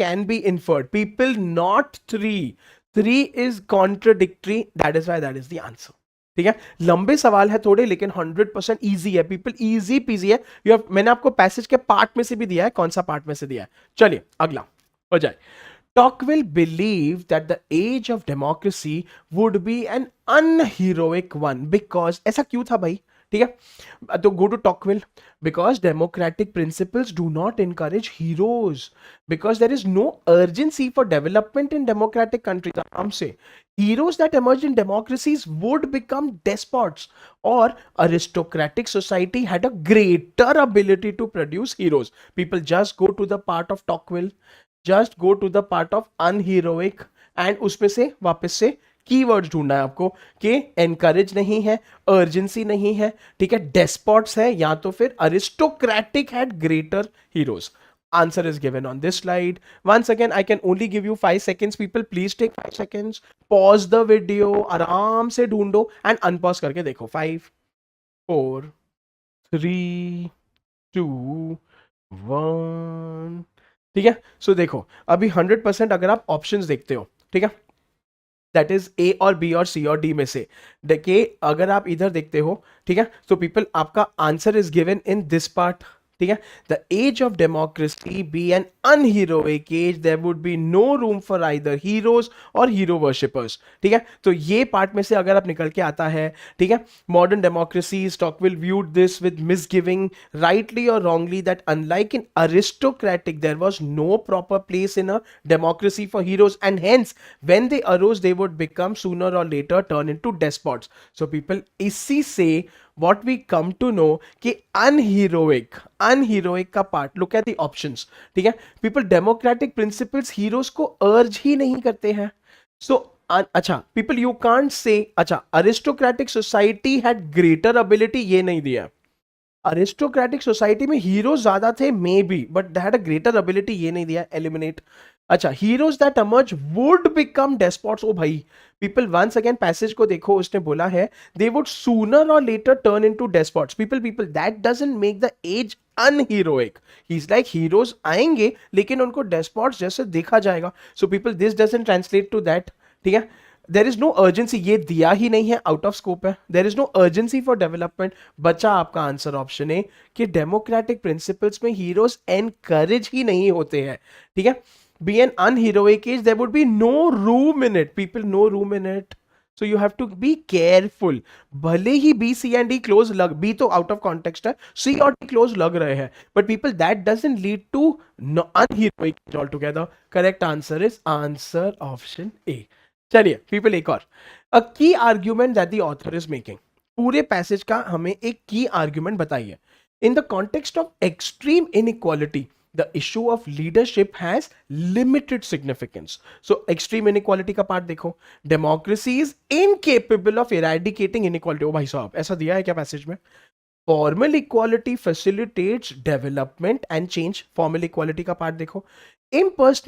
can be inferred. People, not 3. 3 is contradictory. That is why that is the answer. ठीक है, लंबे सवाल है थोड़े, लेकिन 100% इजी है पीपल, इजी पीजी है. मैंने आपको पैसेज के पार्ट में से भी दिया है, कौन सा पार्ट में से दिया है. चलिए अगला हो जाए. Tocqueville believed that the age of democracy would be an unheroic one because, ऐसा क्यों था भाई. ठीक है, तो go to Tocqueville. Because democratic principles do not encourage heroes, because there is no urgency for development in democratic countries. आराम से, heroes that emerged in democracies would become despots, or aristocratic society had a greater ability to produce heroes. People, just go to the part of Tocqueville, just go to the part of unheroic, and उसमें से वापस से keywords ढूंढना है आपको कि encourage नहीं है, अर्जेंसी नहीं है, ठीक है, डेस्पॉट्स है, या तो फिर aristocratic had greater heroes. Answer is given on this slide. Once again, I can only give you 5 seconds. People, please take 5 seconds. Pause the video. आराम से ढूंढो and unpause करके देखो. 5, 4, 3, 2, 1. ठीक है, सो देखो अभी 100% अगर आप ऑप्शंस देखते हो, ठीक है, दैट इज ए और बी और सी और डी में से देखिए, अगर आप इधर देखते हो, ठीक है, तो पीपल आपका answer is given in this part. ठीक है, the age of democracy be an unheroic age, there would be no room for either heroes or hero worshippers. ठीक है, तो ये पार्ट में से अगर आप निकल के आता है, ठीक है, modern democracy, Tocqueville viewed this with misgiving, rightly or wrongly, that unlike in aristocratic there was no proper place in a democracy for heroes, and hence when they arose they would become sooner or later turn into despots. So people, इसी से what we come to know कि unheroic का part, look at the options. ठीक है, people, democratic principles heroes को urge ही नहीं करते हैं. So अच्छा people, you can't say अच्छा aristocratic society had greater ability, ये नहीं दिया. अरिस्टोक्रेटिक सोसाइटी में हीरोज ज्यादा थे may be, but they had a greater ability, ये नहीं दिया. एलिमिनेट. अच्छा, heroes that emerge would become despots. ओ भाई पीपल, वंस अगेन पैसेज को देखो, उसने बोला है they would sooner or later turn into despots. People that doesn't make the age unheroic. He is like heroes आएंगे लेकिन उनको डेस्पॉट्स जैसे देखा जाएगा. So people, this doesn't translate to that. ठीक है, देर इज नो अर्जेंसी, ये दिया ही नहीं है, आउट ऑफ स्कोप है. There is no urgency for development. बचा आपका आंसर ऑप्शन ए कि डेमोक्रेटिक प्रिंसिपल्स में हीरोज एनकरेज ही नहीं होते हैं. ठीक है, be an unheroic age, there would be no room in it. People, no room in it. So you have to be careful. भले ही B, C and D close लग, बी तो आउट ऑफ कॉन्टेक्स्ट है, C और D close लग रहे हैं, but people that doesn't lead to unheroic altogether. Correct answer is answer option A. चलिए पीपल, एक और. A key argument that the author is making. पूरे पैसेज का हमें एक की आर्ग्यूमेंट बताइए. In the context of extreme inequality, the issue of leadership has limited significance. So extreme inequality का part देखो. Democracy is incapable of eradicating inequality. ओ भाई साहब, ऐसा दिया है क्या पैसेज में? Formal equality facilitates development and change. Formal equality का पार्ट देखो. Impersonal